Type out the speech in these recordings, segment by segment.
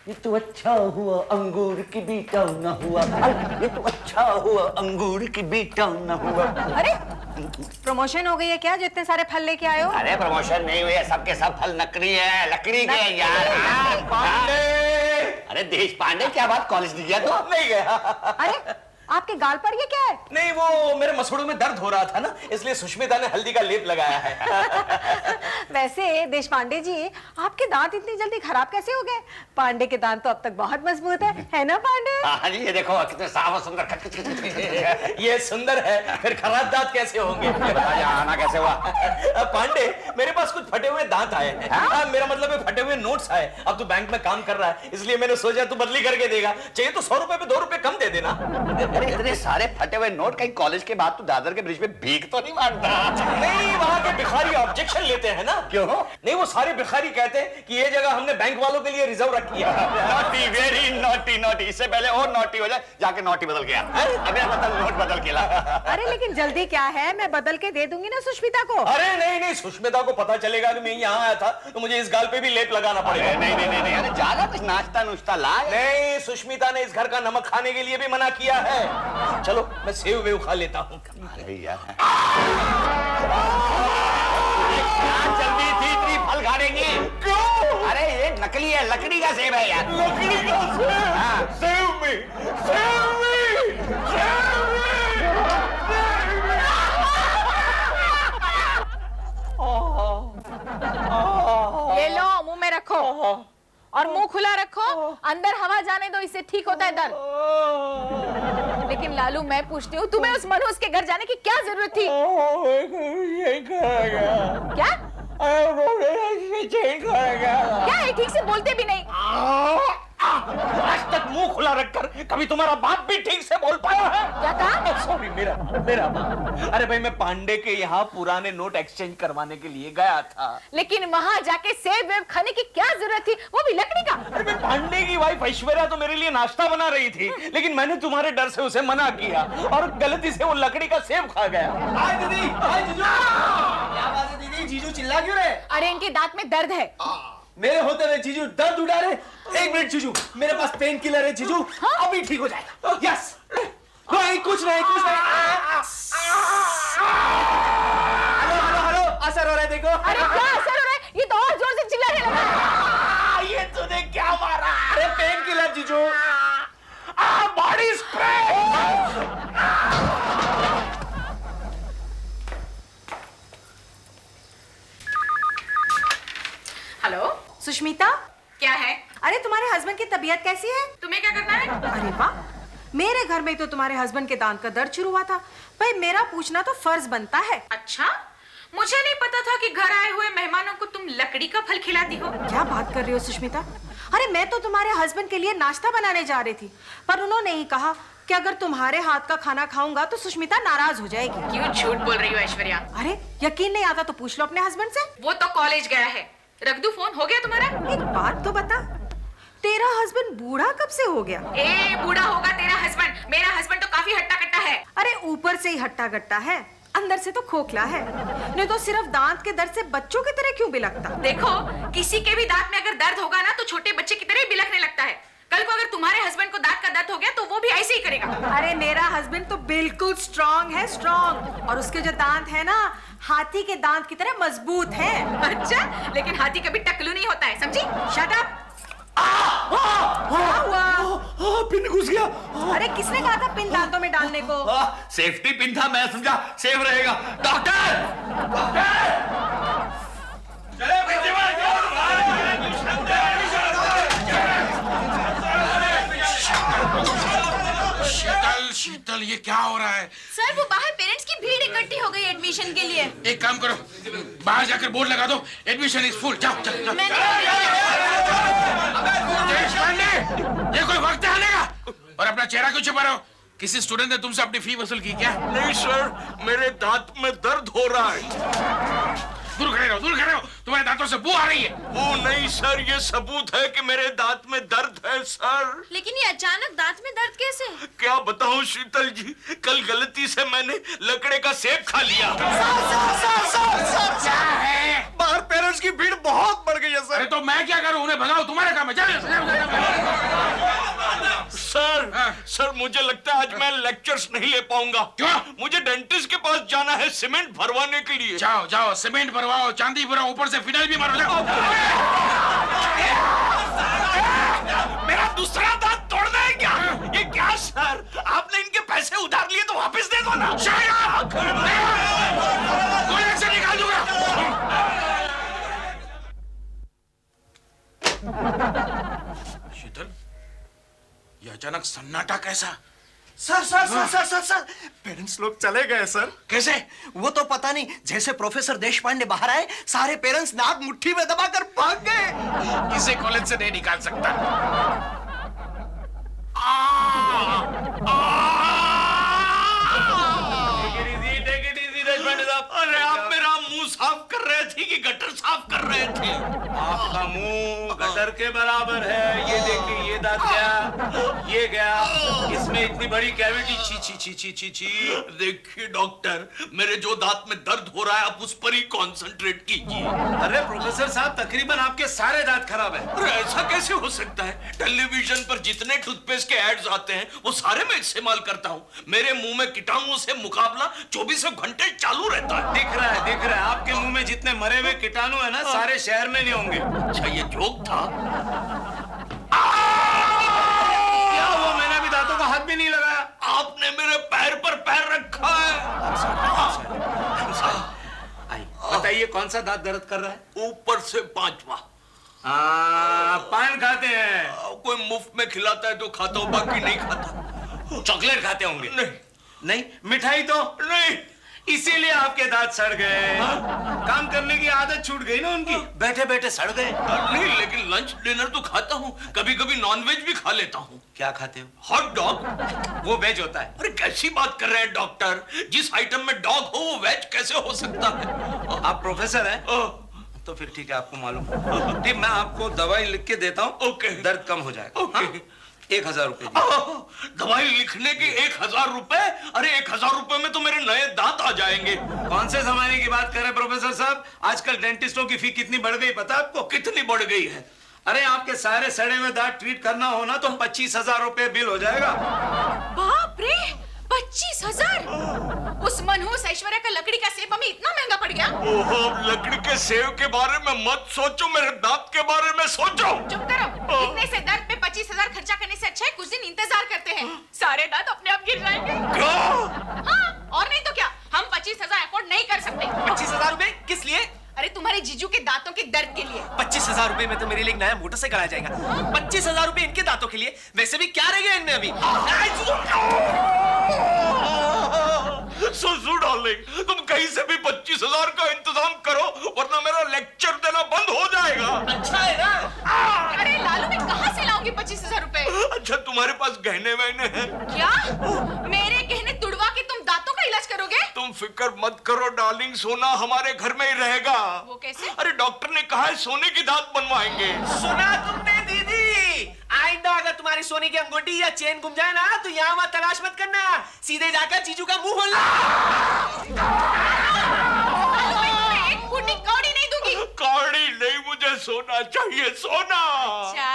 ये तो अच्छा हुआ अंगूर की बीटा न हुआ। ये तो अच्छा हुआ अंगूर की बीटा न हुआ। अरे प्रमोशन हो गई है क्या जो इतने सारे फल लेके आए हो? अरे प्रमोशन नहीं हुई है, सबके सब फल नकली है, लकड़ी के हैं यार। पांडे! अरे देश पांडे, क्या बात, कॉलेज नहीं गया तो? नहीं गया। अरे आपके गाल पर ये क्या है? नहीं, वो मेरे मसूड़ों में दर्द हो रहा था ना, इसलिए सुष्मिता ने हल्दी का लेप लगाया है। वैसे देश पांडे जी, आपके दांत इतनी जल्दी खराब कैसे हो गए? पांडे के दांत तो अब तक बहुत मजबूत है ना पांडे? हाँ जी, ये देखो कितने साफ और सुंदर। ये सुंदर है, फिर खराब दांत कैसे होंगे? बताइए आना कैसे हुआ? पांडे, मेरे पास कुछ फटे हुए दांत आए हैं। मेरा मतलब है फटे हुए नोट्स आए। अब तू बैंक में काम कर रहा है, इसलिए मैंने सोचा तू बदली करके देगा। चाहिए तो 100 रुपए पे 2 रुपए कम दे देना। अरे इतने सारे फटे हुए नोट, कहीं कॉलेज के बाद तू दादर के ब्रिज पे भीख तो नहीं मारता? नहीं, वहाँ के भिखारी ऑब्जेक्शन लेते हैं ना। क्यों? नहीं, वो सारे भिखारी कहते हैं कि ये जगह हमने बैंक वालों के लिए रिजर्व रखी है। Naughty, very naughty, naughty. इससे पहले और नॉटी हो जाए, जाके नॉटी बदल गया। अबे मतलब नोट बदल के ला। अरे लेकिन जल्दी क्या है, मैं बदल के दे दूंगी ना सुष्मिता को। अरे नहीं नहीं, सुष्मिता को पता चलेगा कि मैं यहाँ आया था तो मुझे इस गाल पे भी लेप लगाना पड़ेगा। नहीं नहीं नहीं, अरे ज्यादा कुछ नाश्ता नुश्ता ला। नहीं, सुष्मिता ने इस घर का नमक खाने के लिए भी मना किया है। चलो मैं सेव वेव खा लेता हूँ। अरे यार, जल्दी थी इतनी फल खाने की? क्यों? अरे ये नकली है, लकड़ी का सेब है यार। लकड़ी का सेब? हाँ। सेव में, सेव में, सेव में। ले लो, मुंह में रखो और मुंह खुला रखो, अंदर हवा जाने दो, इससे ठीक होता है दर्द। लेकिन लालू, मैं पूछती हूँ, तुम्हें उस मनोज के घर जाने की क्या जरूरत थी? क्या क्या है? ठीक से बोलते भी नहीं। आज तक मुंह खुला रखकर कभी तुम्हारा बाप भी ठीक से बोल पाया है? क्या कहा? सॉरी, मेरा बाप। अरे भाई, मैं पांडे के यहाँ पुराने नोट एक्सचेंज करवाने के लिए गया था। लेकिन वहाँ जाके सेब वेब खाने की क्या जरूरत थी, वो भी लकड़ी का? अरे मैं, पांडे की वाइफ ऐश्वर्या तो मेरे लिए नाश्ता बना रही थी, लेकिन मैंने तुम्हारे डर से उसे मना किया और गलती से वो लकड़ी का सेब खा गया। हाय दीदी, हाय जीजू। क्या बात है दीदी, जीजू चिल्ला क्यों रहे? अरे इनके दांत में दर्द है। मेरे होते हुए जीजू दर्द उठा रहे। एक मिनट जीजू, मेरे पास पेन किलर है जीजू। अभी ठीक हो जाएगा। यस, नहीं कुछ नहीं, कुछ नहीं। हेलो हेलो हेलो, असर हो रहा है देखो। अरे क्या असर हो रहा है? ये तो और जोर से चिल्लाने लगा। ये तूने क्या मारा? अरे पेन किलर जीजू। Body spray. हेलो सुष्मिता, क्या है? अरे तुम्हारे हस्बैंड की तबीयत कैसी है? तुम्हें क्या करना है? अरे वाह, मेरे घर में तो तुम्हारे हस्बैंड के दांत का दर्द शुरू हुआ था। भाई मेरा पूछना तो फर्ज बनता है। अच्छा, मुझे नहीं पता था कि घर आए हुए मेहमानों को तुम लकड़ी का फल खिलाती हो। क्या बात कर रही हो सुष्मिता? अरे मैं तो तुम्हारे हस्बैंड के लिए नाश्ता बनाने जा रही थी, पर उन्होंने ही कहा कि अगर तुम्हारे हाथ का खाना खाऊंगा तो सुष्मिता नाराज हो जाएगी। क्यों झूठ बोल रही हो ऐश्वर्या? अरे यकीन नहीं आता तो पूछ लो अपने हस्बैंड से। वो तो कॉलेज गया है। रख दूं फोन? हो गया तुम्हारा? एक बात तो बता, तेरा हस्बैंड बूढ़ा कब से हो गया? ए, बूढ़ा होगा तेरा हस्बैंड। मेरा हस्बैंड तो काफी हट्टा कट्टा है। अरे ऊपर से ही हट्टा गट्टा है, अंदर से तो खोखला है। नहीं तो सिर्फ दांत के दर्द से बच्चों की तरह क्यों बिलखता? देखो, किसी के भी दांत में अगर दर्द होगा ना तो छोटे बच्चे की तरह ही बिलखने लगता है। कल को अगर तुम्हारे हस्बैंड को दांत का दर्द हो गया तो वो भी ऐसे ही करेगा। अरे मेरा हस्बैंड तो बिल्कुल स्ट्रांग है, स्ट्रांग। और उसके जो दांत है ना, हाथी के दांत की तरह मजबूत है। अच्छा, लेकिन हाथी कभी टकलू नहीं होता है, समझी? Shut up. क्या हुआ? पिन घुस गया। अरे किसने कहा था पिन दांतों में डालने को? सेफ्टी पिन था, मैं समझा सेफ रहेगा। डॉक्टर, शीतल, ये क्या हो रहा है? सर, वो बाहर पेरेंट्स की भीड़ इकट्ठी हो गई एडमिशन के लिए। एक काम करो, बाहर जाकर बोर्ड लगा दो, एडमिशन इज फुल। जाओ चलो चलो। देशपांडे, ये कोई वक्त है आने का? और अपना चेहरा क्यों छुपा रहे हो? किसी स्टूडेंट ने तुमसे अपनी फी वसूल की क्या? नहीं सर, मेरे दांत में दर्द हो रहा है। दूर खड़े रहो, दूर खड़े रहो, तुम्हारे दांतों से बू आ रही है। वो नहीं सर, ये सबूत है कि मेरे दांत में दर्द है सर। लेकिन ये अचानक दांत में दर्द कैसे? क्या बताऊं शीतल जी, कल गलती से मैंने लकड़े का सेब खा लिया। क्या है? सर पेरेंट्स की भीड़ बहुत बढ़ गई है सर। अरे तो मैं क्या करूं? उन्हें भगाओ, तुम्हारा काम है। चलो सर सर मुझे लगता है आज मैं लेक्चर्स नहीं ले पाऊंगा। क्यों? मुझे डेंटिस्ट के पास जाना है सीमेंट भरवाने के लिए। जाओ जाओ, सीमेंट भरवाओ, चांदी भरवाओ, ऊपर से फिनाइल भी मारो। जाओ। मेरा दूसरा दांत तोड़ना है क्या? ये क्या सर, आपने इनके पैसे उधार लिए तो वापस दे दो ना। गोली से निकाल दूंगा। शीतल, ये अचानक सन्नाटा कैसा? Sir sir sir sir sir sir parents लोग चले गए सर। कैसे? वो तो पता नहीं, जैसे प्रोफेसर देशपांडे बाहर आए सारे पेरेंट्स नाक मुट्ठी में दबाकर भाग गए। इसे कॉलेज से नहीं निकाल सकता। अरे आप मेरा मुंह साफ कर रहे थे कि गटर साफ कर रहे थे? आपका मुंह गटर के बराबर है। ये देखिए, ये दांत गया, ये गया, इसमें इतनी बड़ी कैविटी। छी छी छी छी छी छी। देखिए डॉक्टर, मेरे जो दांत में दर्द हो रहा है आप उस पर ही कंसंट्रेट कीजिए। अरे प्रोफेसर साहब, तकरीबन आपके सारे दांत खराब है। अरे ऐसा कैसे हो सकता है? टेलीविजन पर जितने टूथपेस्ट के एड्स आते हैं वो सारे मैं इस्तेमाल करता हूँ। मेरे मुंह में कीटाणुओं से मुकाबला 24 घंटे चालू रहता है। दिख रहा है, दिख रहा है। आपके मुंह में जितने मरे हुए कीटाणु है ना, सारे शहर में नहीं होंगे। अच्छा ये जोक था? क्या हुआ? मैंने अभी दांतों का हाथ भी नहीं लगाया। आपने मेरे पैर पर पैर रखा है। बताइए कौन सा दांत दर्द कर रहा है? ऊपर से 5वां। पान खाते हैं? कोई मुफ्त में खिलाता है तो खाता हूँ, बाकी नहीं खाता। चॉकलेट खाते होंगे? नहीं नहीं। मिठाई तो नहीं। इसीलिए आपके दांत सड़ गए। काम करने की आदत छूट गई ना उनकी, बैठे बैठे सड़ गए। नहीं, लेकिन लंच डिनर तो खाता हूँ, कभी कभी नॉनवेज भी खा लेता हूँ। क्या खाते हो? Hot dog. वो वेज होता है। अरे कैसी बात कर रहे हैं डॉक्टर? जिस आइटम में डॉग हो वो वेज कैसे हो सकता है? आप प्रोफेसर हैं? तो फिर ठीक है, आपको मालूम। ठीक, मैं आपको दवाई लिख के देता हूँ। ओके। दर्द कम हो जाएगा। ओके। 1000 रुपए। दवाई लिखने के 1000 रुपए? अरे 1000 रुपए में तो मेरे नए दांत आ जाएंगे। कौन से जमाने की बात कर रहे हैं प्रोफेसर साहब? आजकल डेंटिस्टों की फी कितनी बढ़ गई पता आपको? कितनी बढ़ गई है? अरे आपके सारे सड़े हुए दांत ट्रीट करना हो ना तो 25,000 रुपए बिल हो जाएगा। बाप रे, 25,000! उस मनहूस ऐश्वर्या का लकड़ी का सेब हमें इतना महंगा पड़ गया। ओहो, लकड़ी के सेब के बारे में मत सोचो, मेरे दांत के बारे में सोचो। चुप करो। इतने से दर्द पे 25,000 खर्चा करने से अच्छा है कुछ दिन इंतजार करते हैं। सारे दांत अपने आप गिर जाएंगे। क्या? हाँ, और नहीं तो क्या, हम 25,000 अफोर्ड नहीं कर सकते। 25,000 रुपए किस लिए? अरे तुम्हारे जीजू के दांतों के दर्द के लिए। 25,000 रुपए में तो मेरे लिए एक नया मोटरसाइकिल आ जाएगा। 25,000 रुपए इनके दांतों के लिए? वैसे भी क्या रह गया इनमें अभी? सुसु डार्लिंग, तुम कहीं से भी 25,000 का इंतजाम करो वरना मेरा लेक्चर देना बंद हो जाएगा। अच्छा है ना? अरे लालू, मैं कहाँ से लाऊंगी 25,000 रुपए? अच्छा तुम्हारे पास गहने वहने हैं? क्या मेरे गहने तुड़वा के तुम दांतों का इलाज करोगे? तुम फिक्र मत करो डार्लिंग, सोना हमारे घर में ही रहेगा। वो कैसे? अरे डॉक्टर ने कहा है सोने की दांत बनवाएंगे। सुना तुमने दीदी? आइंदा अगर तुम्हारी सोने की अंगूठी या चेन गुम जाए ना तो यहाँ वहाँ तलाश मत करना, सीधे जाकर जीजू का मुंह खोलना। मैं तुम्हें एक फूटी कौड़ी नहीं दूंगी। कौड़ी नहीं, मुझे सोना चाहिए, सोना। अच्छा,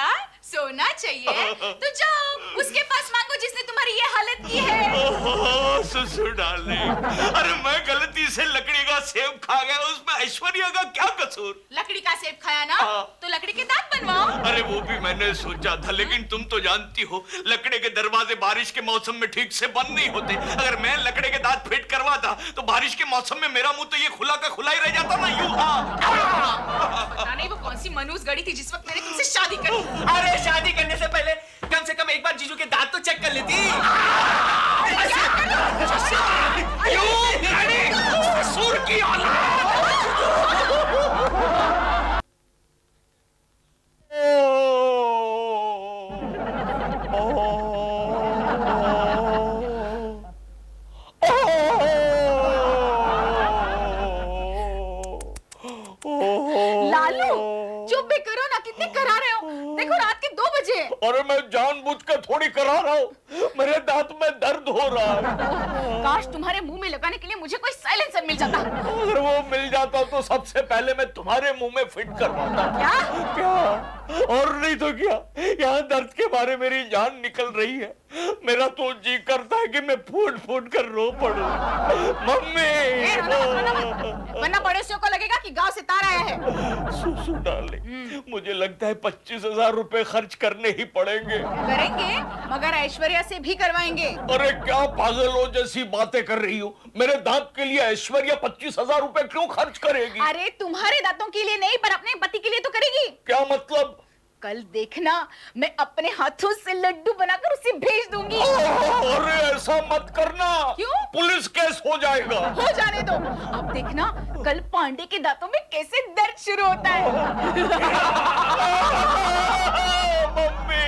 सोना चाहिए तो जाओ उसके पास मांगो जिसने तुम्हारी ये हालत की है। ओहो, सुसु डार्लिंग, अरे मैं गलती से लकड़ी का सेब खा गया, उसमें ऐश्वर्या का क्या कसूर? लकड़ी का सेब खाया ना हाँ। तो लकड़ी के दांत बनवाओ। अरे वो भी मैंने सोचा था, लेकिन तुम तो जानती हो लकड़ी के दरवाजे बारिश के मौसम में ठीक से बंद नहीं होते। अगर मैं लकड़ी के दांत फिट करवाता तो बारिश के मौसम में मेरा मुंह तो ये खुला का खुला ही रह जाता ना, यूं। पता नहीं वो कौन सी मनहूस गड़ी थी जिस वक्त मैंने तुमसे शादी करी। अरे शादी करने से पहले कम से कम एक बार जीजू के दांत तो चेक कर लेती। ससुर की औलाद। लालू चुप भी करो ना, कितने करा रहे हो? देखो रात के 2 बज मुझे? अरे मैं जानबूझ कर थोड़ी करा रहा हूँ, मेरे दांत में दर्द हो रहा है। काश तुम्हारे मुंह में लगाने के लिए मुझे कोई साइलेंसर मिल जाता। अगर वो मिल जाता तो सबसे पहले मैं तुम्हारे मुंह में फिट करवाता। क्या? और नहीं तो क्या, यहाँ दर्द के मारे मेरी जान निकल रही है। मेरा तो जी करता है कि मैं फूट फूट कर रो पड़ूं। मम्मी, वरना पड़ोसियों को लगेगा कि गांव से तार आया है। सुसु डार्लिंग, मुझे लगता है 25,000 रुपए खर्च करने ही पड़ेंगे। करेंगे, मगर ऐश्वर्या से भी करवाएंगे। अरे क्या पागलों जैसी बातें कर रही हो? मेरे दांत के लिए ऐश्वर्या 25,000 रुपए क्यों खर्च करेगी? अरे तुम्हारे दांतों के लिए नहीं, पर अपने पति के लिए तो करेगी। क्या मतलब? कल देखना, मैं अपने हाथों से लड्डू बनाकर उसे भेज दूंगी। अरे ऐसा मत करना। क्यों? पुलिस केस हो जाएगा। हो जाने दो, अब देखना कल पांडे के दांतों में कैसे दर्द शुरू होता है। मम्मी।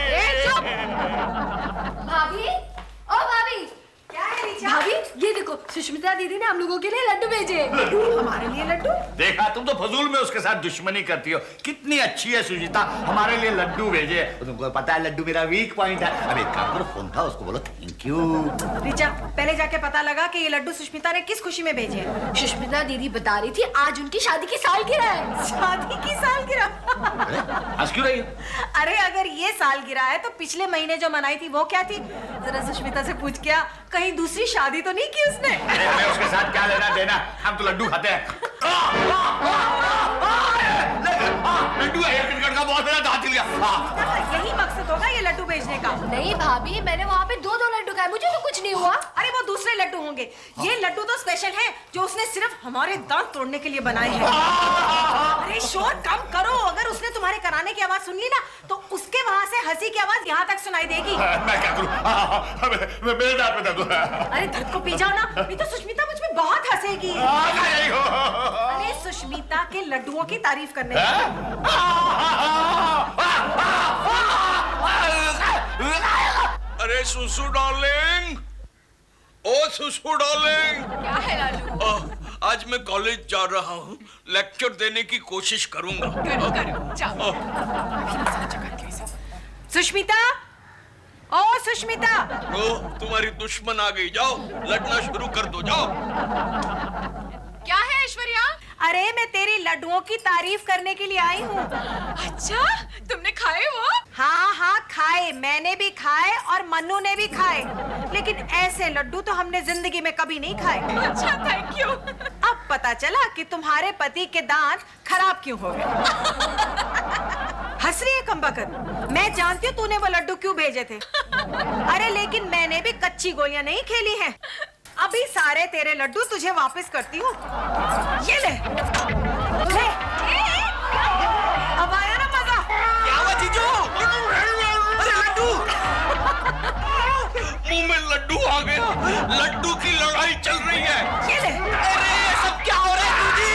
भाभी, ओ भाभी, क्या है रिचा? भाभी, ये देखो सुष्मिता दीदी ने हम लोगों के लिए लड्डू भेजे। हमारे लिए लड्डू? देखा, तुम तो फजूल में उसके साथ दुश्मनी करती हो। कितनी अच्छी है सुजीता, हमारे लिए लड्डू भेजे। तुमको पता है लड्डू मेरा वीक पॉइंट है। अब एक काम करो, फोन था उसको बोलो थैंक यू। रिचा, पहले जाके पता लगा कि ये लड्डू सुष्मिता ने किस खुशी में भेजे हैं। सुष्मिता दीदी बता रही थी आज उनकी शादी की सालगिरह है। शादी की सालगिरह? हंस क्यों रही हो? अरे अगर ये सालगिरह है तो पिछले महीने जो मनाई थी वो क्या थी? जरा सुष्मिता से पूछ क्या, कहीं दूसरी शादी तो नहीं की उसने? हमें उसके साथ क्या लेना देना, हम तो लड्डू खाते हैं। लड्डू है, क्रिकेट का बहुत बड़ा दांत लिया। यही मकसद होगा ये लड्डू भेजने का। नहीं भाभी, मैंने वहाँ पे दो लड्डू खाए, मुझे तो कुछ नहीं हुआ। अरे वो दूसरे लड्डू होंगे, ये लड्डू तो स्पेशल हैं जो उसने सिर्फ हमारे दांत तोड़ने के लिए बनाए हैं। अरे शोर कम करो, अगर उसने तुम्हारे कराने की आवाज सुन ली ना तो उसके वहाँ से हंसी की आवाज यहाँ तक सुनाई देगी। मैं क्या करूं? मेरे दांत में दर्द हो रहा है। अरे दर्द को पी जाओ ना, नहीं तो सुष्मिता मुझ में बहुत हंसेगी। अरे सुष्मिता के लड्डुओं की तारीफ करने अरे सुसु डार्लिंग, ओ सुसु डार्लिंग। क्या है लालू? आज मैं कॉलेज जा रहा हूँ, लेक्चर देने की कोशिश करूंगा। करो, जाओ। सुष्मिता, ओ सुष्मिता। ओ, तुम्हारी दुश्मन आ गई, जाओ लड़ना शुरू कर दो, जाओ। क्या है ऐश्वर्या? अरे मैं तेरी लड्डुओं की तारीफ करने के लिए आई हूँ। अच्छा, तुमने खाए वो? हाँ हाँ खाए, मैंने भी खाए और मन्नू ने भी खाए, लेकिन ऐसे लड्डू तो हमने जिंदगी में कभी नहीं खाए। अच्छा, थैंक यू। अब पता चला कि तुम्हारे पति के दांत खराब क्यों हो गए। हंस रही है कमबख्त, मैं जानती हूँ तूने वो लड्डू क्यों भेजे थे। अरे लेकिन मैंने भी कच्ची गोलियां नहीं खेली हैं। अभी सारे तेरे लड्डू तुझे वापस करती हूँ। ये ले, ले। अब आया ना मजा? क्या हुआ जीजू? अरे लड्डू! मुंह में लड्डू आ गया, लड्डू की लड़ाई चल रही है। ये ले। अरे सब क्या हो रहा है दीदी?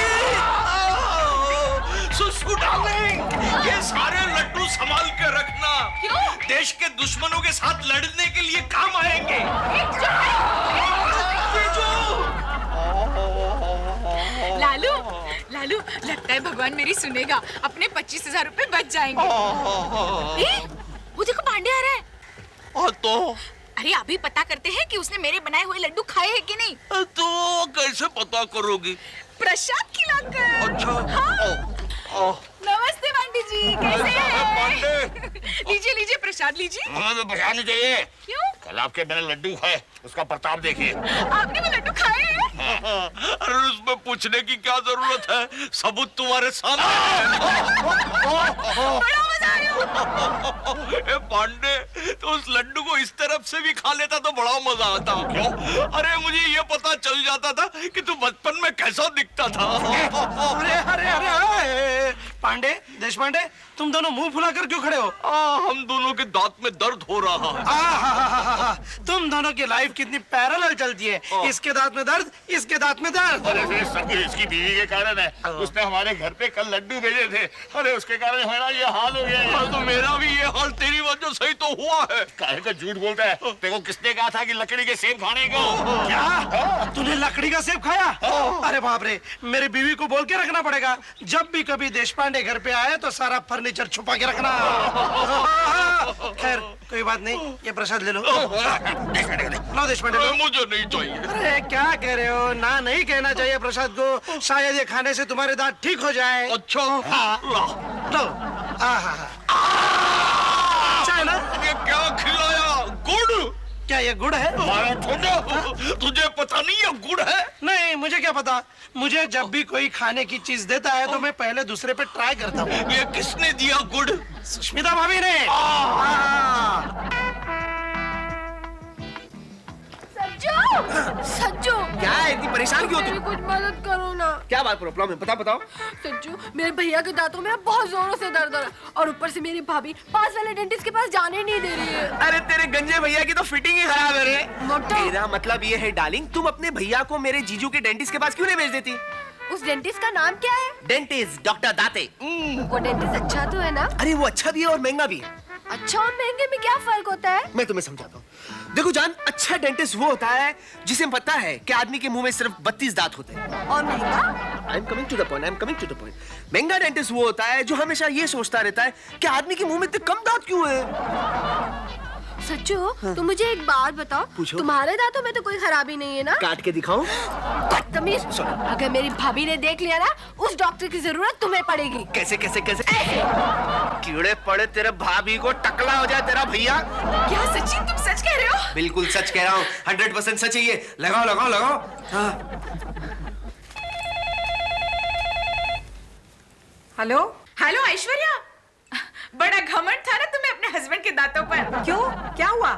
सुसु डार्लिंग, ये सारे लड्डू संभाल के रखना। क्यों? देश के दुश्मनों के साथ लड़ने के लिए काम आएंगे। लालू, लालू, लगता है भगवान मेरी सुनेगा। अपने 25,000 रुपए बच जाएंगे। वो देखो पांडे आ रहा है। तो अरे अभी पता करते हैं कि उसने मेरे बनाए हुए लड्डू खाए हैं कि नहीं। तो कैसे पता करोगी? प्रसाद खिलाकर। अच्छा। हाँ। नमस्ते पांडे जी, कैसे हैं? पांडे। लीजिए लीजिए प्रसाद लीजिए। हमें तो बचाने चाहिए। क्यों? कल आपके मैंने लड्डू खाए, उसका प्रताप देखिए। आपने वो लड्डू खाए हैं? अरे उसमें पूछने की क्या जरूरत है, सबूत तुम्हारे सामने है। बड़ा मजा आया। ए पांडे, तो उस लड्डू को इस तरफ से भी खा लेता तो बड़ा मजा आता। क्यों? अरे मुझे ये पता चल जाता था कि तू बचपन में कैसा दिखता था। अरे अरे अरे पांडे, देश पांडे, तुम दोनों मुंह फुलाकर क्यों खड़े हो? हम दोनों के दांत में दर्द हो रहा है। तुम दोनों की लाइफ कितनी पैरेलल चलती है। इसके दांत में दर्द, इसके दांत में दर्द। अरे सब इसकी बीवी के कारण है। उसने हमारे घर पे कल लड्डू भेजे थे, अरे उसके कारण हमारा ये हाल हो गया। तो मेरा भी ये हाल तेरी वजह से ही तो हुआ है। काहे का झूठ बोलता है? देखो किसने कहा था कि लकड़ी के सेब खाने को? क्या? तूने लकड़ी का सेब खाया? अरे बाप रे, मेरी बीवी को बोल के रखना पड़ेगा, जब भी कभी देश पांडे घर पे आए तो सारा फर्नीचर छुपा के रखना। कोई बात नहीं, ये प्रसाद ले लो। लो देशपांडे लो। मुझे नहीं चाहिए। अरे क्या कह रहे हो, ना नहीं कहना चाहिए प्रसाद को, शायद ये खाने से तुम्हारे दांत ठीक हो जाए। अच्छा लो। अच्छा है ना? ये क्या खिलाया? गुड़? क्या ये गुड़ है? तुझे पता नहीं ये गुड़ है? नहीं, मुझे क्या पता। मुझे जब भी कोई खाने की चीज देता है तो मैं पहले दूसरे पे ट्राई करता हूँ। ये किसने दिया गुड़? सुष्मिता भाभी ने। सज्जू क्या है, इतनी परेशान क्यों मेरी तुम? कुछ मदद करो ना। क्या बात प्रॉब्लम है, बताओ। सज्जू, मेरे भैया के दांतों में बहुत जोरों से दर्द हो रहा है और ऊपर से मेरी भाभी पास वाले डेंटिस्ट के पास जाने नहीं दे रही है। अरे तेरे गंजे भैया की तो फिटिंग ही खराब है रे। मोटा। मेरा मतलब ये है डार्लिंग, तुम अपने भैया को मेरे जीजू के डेंटिस्ट के पास क्यों नहीं भेज देती? उस डेंटिस्ट का नाम क्या है? डेंटिस्ट डॉक्टर दाते। वो डेंटिस्ट अच्छा तो है ना? अरे वो अच्छा भी है और महंगा भी है। अच्छा और महंगे में क्या फर्क होता है? मैं तुम्हें समझाता हूँ। देखो जान, अच्छा डेंटिस्ट वो होता है जिसे पता है कि आदमी के मुंह में सिर्फ 32 दांत होते हैं। और महंगा? I am coming to the point. महंगा डेंटिस्ट वो होता है जो हमेशा ये सोचता रहता है कि आदमी के मुंह में इतने कम दांत क्यों है। सच्चू, तुम मुझे एक बात बताओ, पूछो। तुम्हारे दांतों में तो कोई खराबी नहीं है ना? काट के दिखाऊं? बदतमीज। अगर मेरी भाभी ने देख लिया ना, उस डॉक्टर की जरूरत तुम्हें पड़ेगी। कैसे? कीड़े पड़े तेरे भाभी को, टकला हो जाए तेरा भैया। क्या सचिन तुम सच कह रहे हो? बिल्कुल सच कह रहा हूँ, 100% सच है ये। लगाओ। हाँ। हेलो ऐश्वर्या, बड़ा घमंड था ना तुम्हें अपने हस्बैंड के दांतों पर। क्यों, क्या हुआ?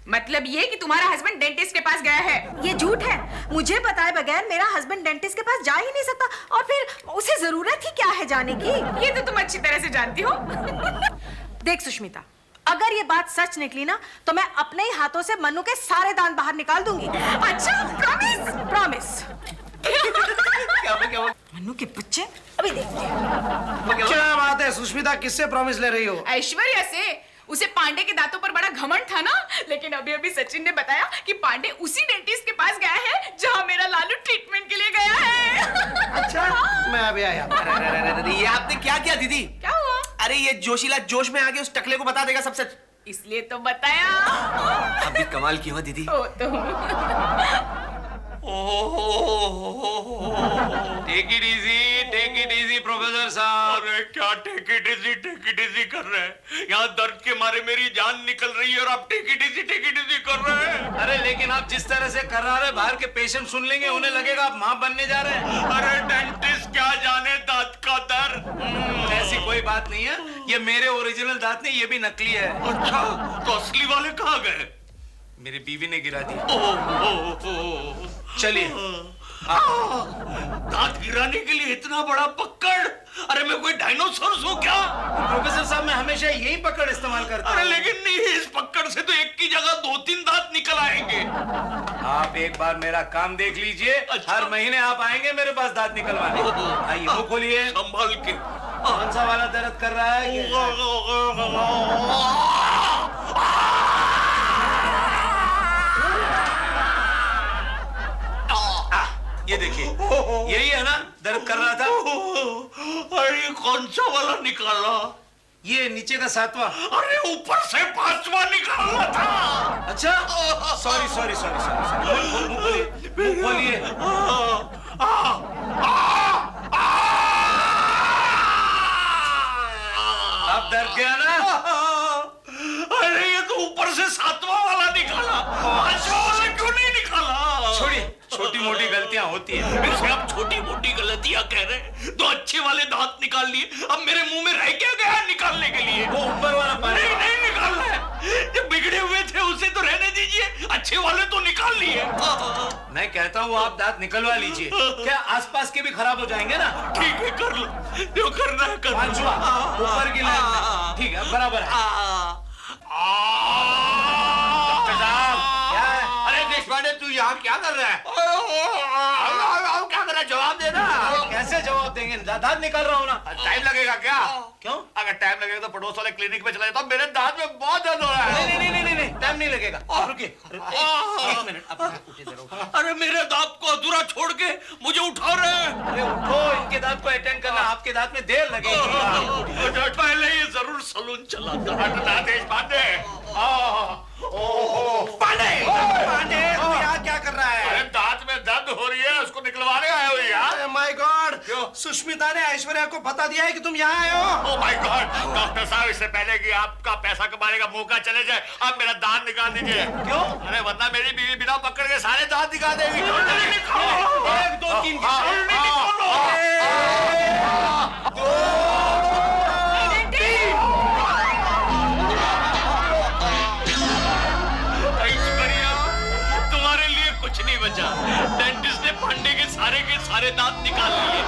मतलब ये कि तुम्हारा हस्बैंड डेंटिस्ट के पास गया है। ये झूठ है। मुझे बताए बगैर मेरा हस्बैंड डेंटिस्ट के पास जा ही नहीं सकता, और फिर उसे जरूरत ही क्या है जाने की? ये तो तुम अच्छी तरह से जानती हो। देख सुष्मिता, अगर ये बात सच निकली ना तो मैं अपने ही हाथों से मन्नू के सारे दांत बाहर निकाल दूंगी। अच्छा, प्रॉमिस। क्या मन्नू के बच्चे, अभी देखते हैं। क्या बात है सुष्मिता, किससे प्रॉमिस ले रही हो? ऐश्वर्या से। उसे पांडे के दांतों पर बड़ा घमंड था ना, लेकिन अभी सचिन ने बताया कि पांडे उसी डेंटिस्ट के पास गया है जहां मेरा लालू ट्रीटमेंट के लिए गया है। अच्छा, मैं अभी आया। अरे ये आपने क्या किया दीदी? क्या हुआ? अरे ये जोशीला जोश में आके उस टकले को बता देगा सब सच। इसलिए तो बताया। अभी कमाल की हो दीदी। ओ तो टेक इट इजी प्रोफेसर साहब। अरे क्या टेक इट इजी कर रहे हैं? यहाँ दर्द के मारे मेरी जान निकल रही है और आप टेक इट इजी कर रहे हैं। अरे लेकिन आप जिस तरह से कर रहे हैं, बाहर के पेशेंट सुन लेंगे, उन्हें लगेगा आप माँ बनने जा रहे हैं। अरे डेंटिस्ट क्या जाने दांत का दर्द। ऐसी कोई बात नहीं है, ये मेरे ओरिजिनल दांत नहीं, ये भी नकली है। अच्छा, तो असली वाले कहाँ गए? मेरी बीवी ने गिरा दी। चलिए। दांत गिराने के लिए इतना बड़ा पकड़? अरे मैं कोई डायनासोर हूँ क्या? प्रोफेसर साहब, मैं हमेशा यही पकड़ इस्तेमाल करता हूँ। अरे लेकिन नहीं, इस पकड़ से तो एक की जगह 2-3 दांत निकल आएंगे। आप एक बार मेरा काम देख लीजिए। अच्छा। हर महीने आप आएंगे मेरे पास दांत निकलवाने। आइए, मुंह खोलिए। संभाल के। कौन सा वाला दर्द कर रहा है? ये देखिए, यही है ना दर्द कर रहा था? अरे कौन सा वाला निकाला? ये नीचे का 7वां। अरे ऊपर से 5वां निकाला था। अच्छा, सॉरी। मुंह खोलिए। अब दर्द गया ना? अरे ये तो ऊपर से 7वां वाला निकाला, 5वां वाला क्यों नहीं निकाला? छोड़िए, छोटी मोटी गलतियां होती हैं। वैसे आप छोटी मोटी गलतियां कह रहे हैं, तो अच्छे वाले दांत निकाल लिए, अब मेरे मुंह में रह क्या गया निकालने के लिए? वो ऊपर वाला पानी। नहीं निकालना है। जब बिगड़े हुए थे उसे तो रहने दीजिए, अच्छे वाले तो निकाल लिए। मैं कहता हूँ आप दांत निकलवा लीजिए। क्या आसपास के भी खराब हो जाएंगे ना? ठीक है, कर लो जो करना है कर लो। 5वां ऊपर की लाइन में। ठीक है, बराबर है। डॉक्टर साहब, क्या है? अरे देशपांडे, तू यहाँ क्या कर रहा है? क्या कर रहा है? जवाब देना। कैसे जवाब देंगे? दांत निकाल रहा हूँ ना। टाइम लगेगा क्या? क्यों? अगर टाइम लगेगा तो पड़ोस वाले क्लिनिक में चला जाता हूँ, मेरे दांत में बहुत दर्द हो रहा है। नहीं, टाइम नहीं लगेगा। रुकिए, एक मिनट। आप उठिए जरा। अरे मेरे दांत को अधूरा छोड़ के मुझे उठा रहे हैं। अरे उठो, इनके दांत को अटेंड करना। आपके दांत में देर लगेगी। पहले ये जरूर सलून चला था। देशपांडे, आओ सुष्मिता ने ऐश्वर्या को बता दिया है कि तुम यहाँ आए हो। ओह माय गॉड, डॉक्टर साहब इससे पहले कि आपका पैसा कमाने का मौका चले जाए आप मेरा दांत निकाल दीजिए। क्यों? अरे वरना मेरी बीवी बिना पकड़ के सारे दांत निकाल देगी। 1 2 3 ऐश्वर्या, तुम्हारे लिए कुछ नहीं बचा। डेंटिस्ट ने पांडे के सारे दांत निकाल लिए।